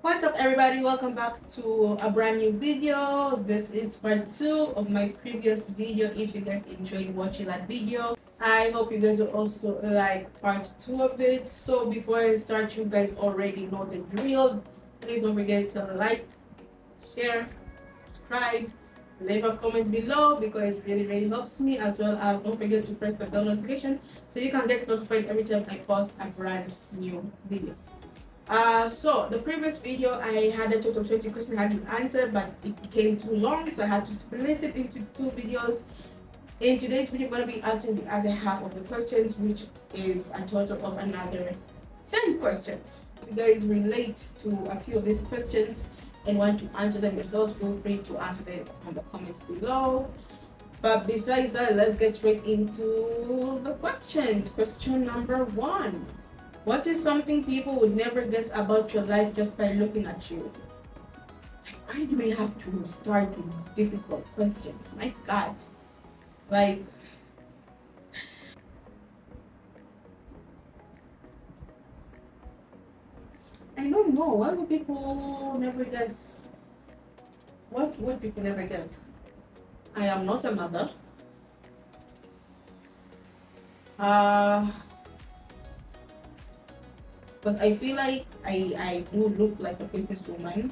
What's up everybody, welcome back to a brand new video. This is part 2 of my previous video. If you guys enjoyed watching that video, I hope you guys will also like part 2 of it. So before I start, you guys already know the drill. Please don't forget to like, share, subscribe, leave a comment below because it really helps me, as well as don't forget to press the bell notification so you can get notified every time I post a brand new video. So the previous video I had a total of 20 questions I hadn't answered, but it became too long, so I had to split it into 2 videos. In today's video, I'm going to be answering the other half of the questions, which is a total of another 10 questions. If you guys relate to a few of these questions and want to answer them yourselves, feel free to answer them on the comments below. But besides that, let's get straight into the questions. Question number 1. What is something people would never guess about your life just by looking at you? Why do we have to start with difficult questions? My God. Like, I don't know. Why would people never guess? What would people never guess? I am not a mother. But I feel like I do look like a businesswoman.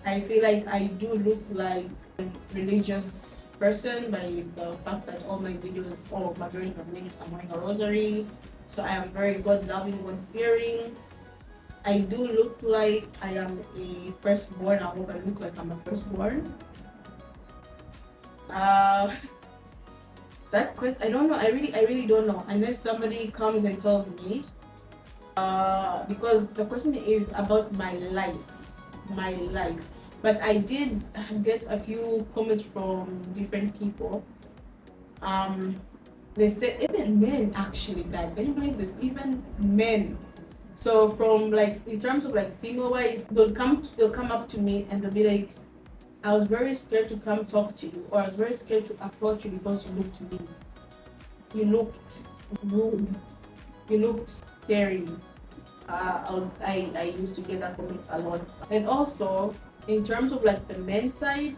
I feel like I do look like a religious person by the fact that all my videos, or majority of videos, I'm wearing a rosary. So I am very God loving, God fearing. I do look like I am a firstborn. I hope I look like I'm a firstborn. That question, I don't know. I really don't know unless somebody comes and tells me. Because the question is about my life. But I did get a few comments from different people. They said even men, actually, guys, can you believe this? Even men. So from, like, in terms of like female wise, they'll come up to me and they'll be like, I was very scared to come talk to you, or I was very scared to approach you because you looked mean. You looked rude. You looked scary. I used to get that comment a lot. And also, in terms of like the men's side,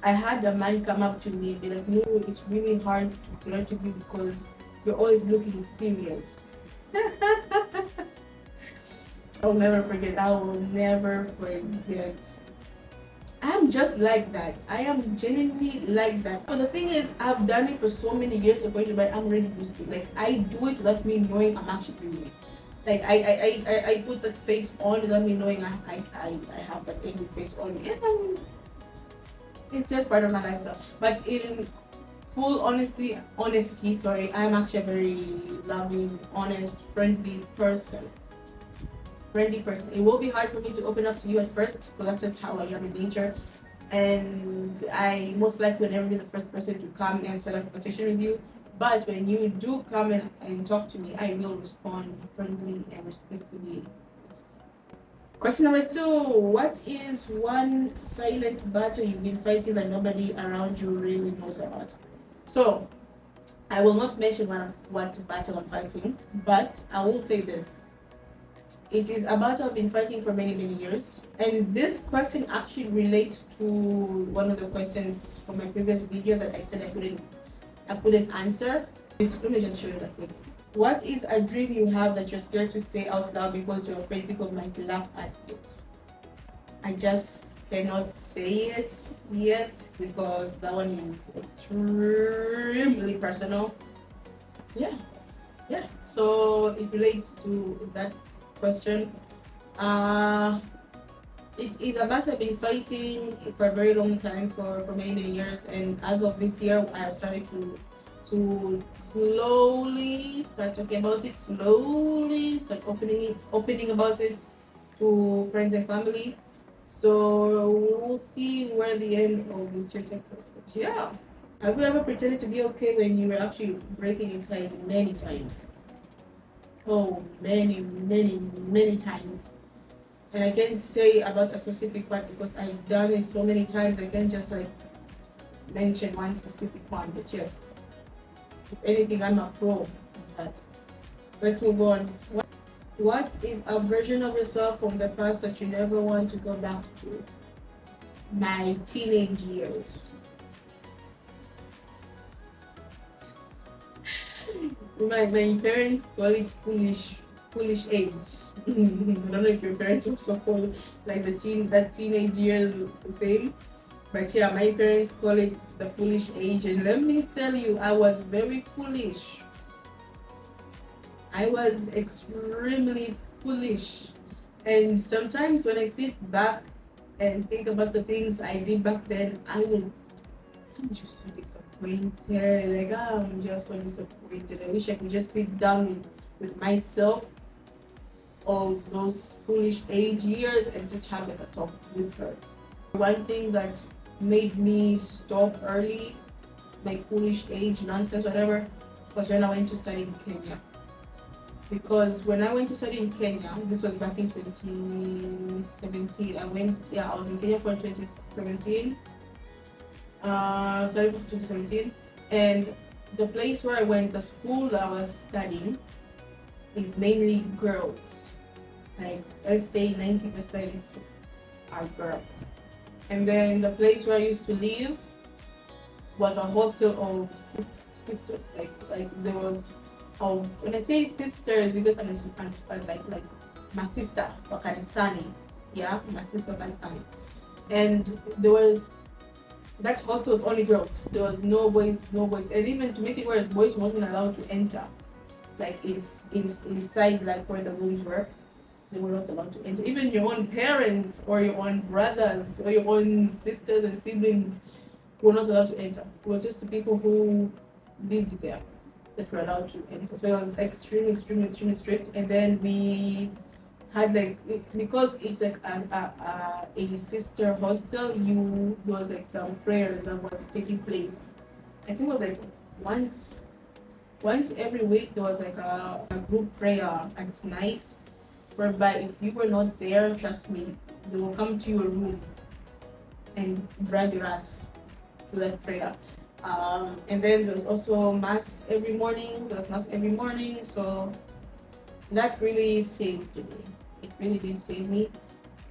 I had a man come up to me and be like, no, it's really hard to flirt with you because you're always looking serious. I'll never forget. I will never forget. I'm just like that. I am genuinely like that. But the thing is, I've done it for so many years to point, but I'm really used to it. Like, I do it without me knowing I'm actually doing it. Like, I put that face on without me knowing I have that angry face on. And it's just part of my lifestyle. But in full honesty, I'm actually a very loving, honest, friendly person. It will be hard for me to open up to you at first because that's just how I am in nature. And I most likely will never be the first person to come and set up a conversation with you. But when you do come and talk to me, I will respond friendly and respectfully. Question number 2. What is one silent battle you've been fighting that nobody around you really knows about? So, I will not mention what battle I'm fighting, but I will say this. It is a battle I've been fighting for many years. And this question actually relates to one of the questions from my previous video that I said I couldn't answer. Let me just show you that quick. What is a dream you have that you're scared to say out loud because you're afraid people might laugh at it? I just cannot say it yet because that one is extremely personal. Yeah. So it relates to that question. It is a battle I've been fighting for a very long time, for many years, and as of this year I have started to slowly start talking about it, slowly start opening about it to friends and family. So we will see where the end of this year takes us. But yeah, have you ever pretended to be okay when you were actually breaking inside many times? Oh, many times. And I can't say about a specific part because I've done it so many times. I can't just like mention one specific one. But yes, if anything, I'm a pro at that. Let's move on. What is a version of yourself from the past that you never want to go back to? My teenage years. My parents call it foolish age. I don't know if your parents also call like that teenage years the same. But yeah, my parents call it the foolish age, and let me tell you, I was very foolish. I was extremely foolish. And sometimes when I sit back and think about the things I did back then, I'm just so disappointed. Like, I'm just so disappointed. I wish I could just sit down with myself of those foolish age years and just have like a talk with her. One thing that made me stop early, my foolish age nonsense, whatever, was when I went to study in Kenya. Because when I went to study in Kenya, this was back in 2017. I was in Kenya for 2017. Study for 2017. And the place where I went, the school that I was studying, is mainly girls. Like, let's say 90% are girls. And then the place where I used to live was a hostel of sisters. Like there was, when I say sisters, you guys understand like my sister Wakanisani, yeah, my sister Wakanisani, and there was that hostel was only girls. There was no boys, and even to make it worse, boys weren't even allowed to enter. Like it's inside like where the rooms were. They were not allowed to enter. Even your own parents or your own brothers or your own sisters and siblings were not allowed to enter. It was just the people who lived there that were allowed to enter. So it was extremely strict. And then we had like, because it's like a sister hostel, there was like some prayers that was taking place. I think it was like once every week there was like a group prayer at night, whereby if you were not there, trust me, they will come to your room and drag your ass to that prayer. And then there was also mass every morning. There was mass every morning, so that really saved me. It really did save me.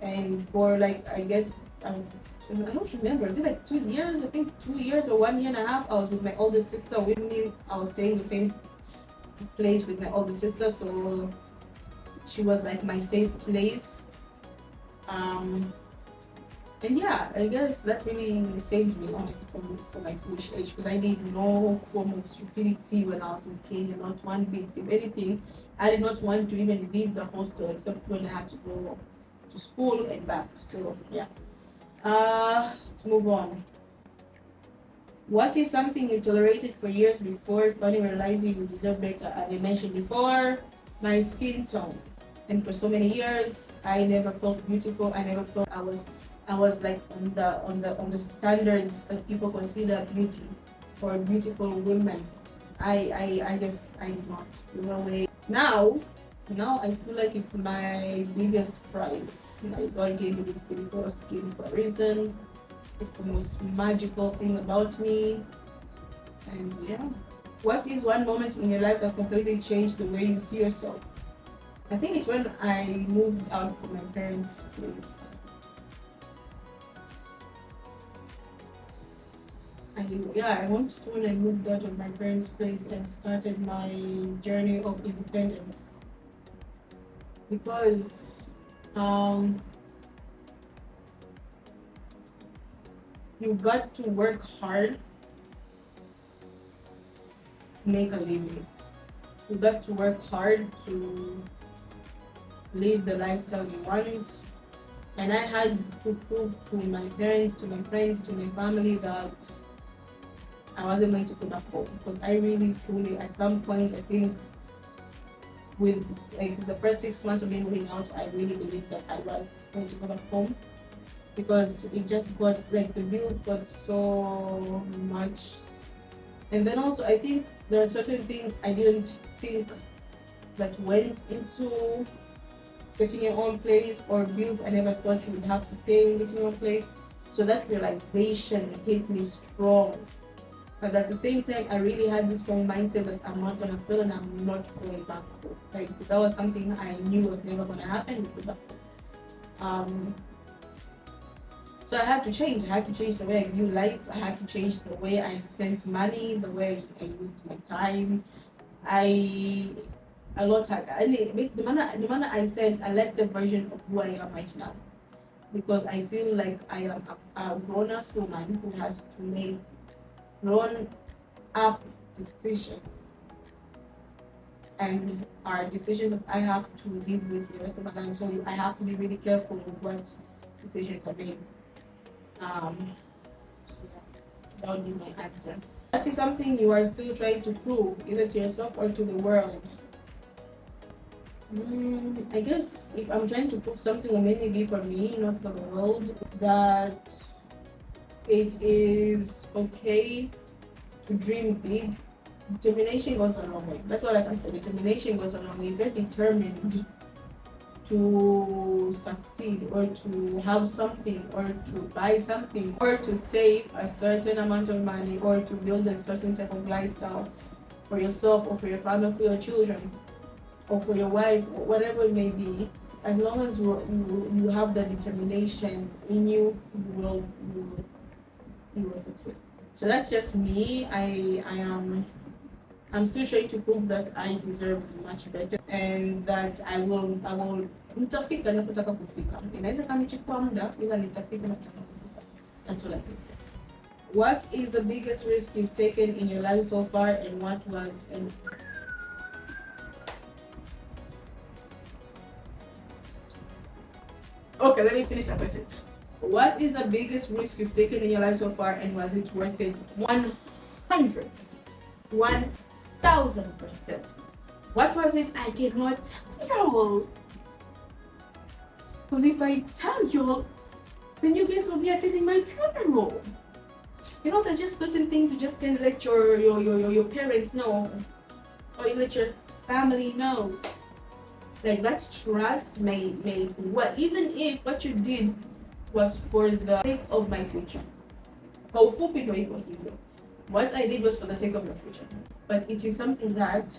And for like, I guess, I don't remember, is it like 2 years? I think 2 years or 1 year and a half, I was with my older sister with me. I was staying in the same place with my older sister, so she was like my safe place. And yeah, I guess that really saved me, honestly, for my foolish age, because I did no form of stupidity when I was in Kenya, not one bit. If anything, I did not want to even leave the hostel except when I had to go to school and back. So yeah. Let's move on. What is something you tolerated for years before finally realizing you deserve better? As I mentioned before, my skin tone. And for so many years, I never felt beautiful. I never felt I was like on the standards that people consider beauty for beautiful women. I guess I did not. No way. Now I feel like it's my biggest prize. My God gave me this beautiful skin for a reason. It's the most magical thing about me. And yeah. What is one moment in your life that completely changed the way you see yourself? I think it's when I moved out from my parents' place. I want to say when I moved out of my parents' place and started my journey of independence. Because you got to work hard to make a living. You got to work hard to live the lifestyle you want. And I had to prove to my parents, to my friends, to my family that I wasn't going to go back home. Because I really, truly, at some point, I think with like the first 6 months of me moving out, I really believed that I was going to go back home. Because it just got, like, the bills got so much. And then also, I think there are certain things I didn't think that went into getting your own place, or bills I never thought you would have to pay when getting your own place. So that realization hit me strong. But at the same time, I really had this strong mindset that I'm not gonna fail and I'm not going back. Like that was something I knew was never gonna happen. Um, so I had to change. I had to change the way I view life. I had to change the way I spent money, the way I used my time. I a lot had basically the manner I said I left the version of who I am right now, because I feel like I am a grown-ass woman who has to make grown up decisions, and are decisions that I have to live with the rest of my life. So I have to be really careful with what decisions I make. So that would be my answer. That is something you are still trying to prove, either to yourself or to the world. I guess if I'm trying to prove something, or maybe for me, not for the world, that it is okay to dream big. Determination goes a long way. That's all I can say. Determination goes a long way. If you're determined to succeed, or to have something, or to buy something, or to save a certain amount of money, or to build a certain type of lifestyle for yourself, or for your family, for your children, or for your wife, or whatever it may be, as long as you have the determination in you, you will succeed. So that's just me. I'm still trying to prove that I deserve much better, and that I will nitafika napotaka kufika. Inaweza kanichukua muda, ila nitafika napotaka kufika. That's all I can say. What is the biggest risk you've taken in your life so far, and what was and Okay, let me finish that question. What is the biggest risk you've taken in your life so far, and was it worth it? 100%. 1000%. What was it? I cannot tell you. Because if I tell you, then you guys will be attending my funeral. You know, there's just certain things you just can't let your parents know, or you let your family know. Like that trust may what, even if what you did was for the sake of my future. What I did was for the sake of my future. But it is something that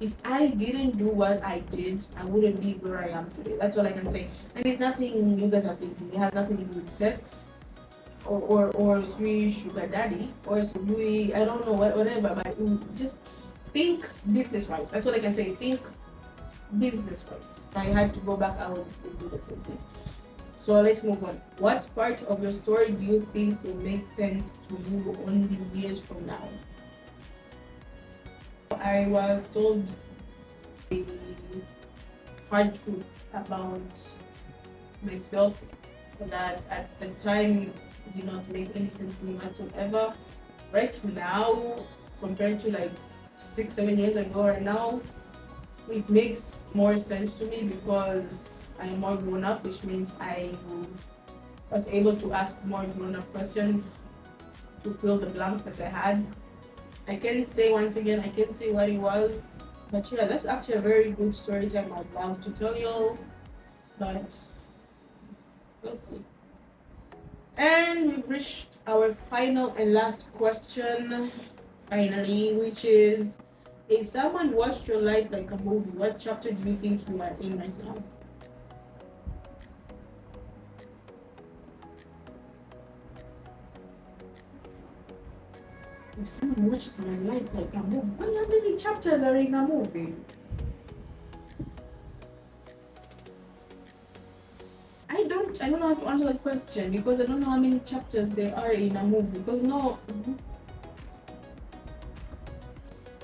if I didn't do what I did, I wouldn't be where I am today. That's all I can say. And it's nothing you guys are thinking. It has nothing to do with sex or sweet sugar daddy or sweet, I don't know, whatever. But just think business wise. That's what I can say. Think business wise. If I had to go back, I would do the same thing. So let's move on. What part of your story do you think will make sense to you only years from now? I was told a hard truth about myself, so that at the time did not make any sense to me whatsoever. Right now, compared to like 6-7 years ago, right now, it makes more sense to me because I am more grown up, which means I was able to ask more grown up questions to fill the blank that I had. I can't say once again, I can't say what it was, but yeah, that's actually a very good story time I'd love to tell y'all, but we'll see. And we've reached our final and last question, finally, which is, if someone watched your life like a movie, what chapter do you think you are in right now? If someone watches my life like a movie, how many chapters are in a movie? I don't know how to answer that question, because I don't know how many chapters there are in a movie. Because no,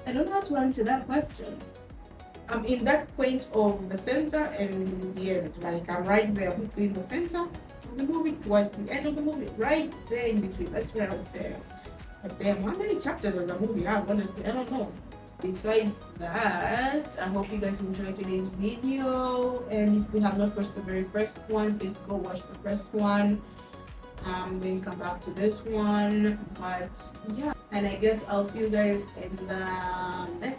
I don't know how to answer that question. I'm in that point of the center and the end. Like I'm right there between the center of the movie towards the end of the movie. Right there in between. That's where I would say. But damn, how many chapters does a movie have? Honestly, I don't know. Besides that, I hope you guys enjoyed today's video. And if you have not watched the very first one, please go watch the first one. Then come back to this one. But yeah. And I guess I'll see you guys in the next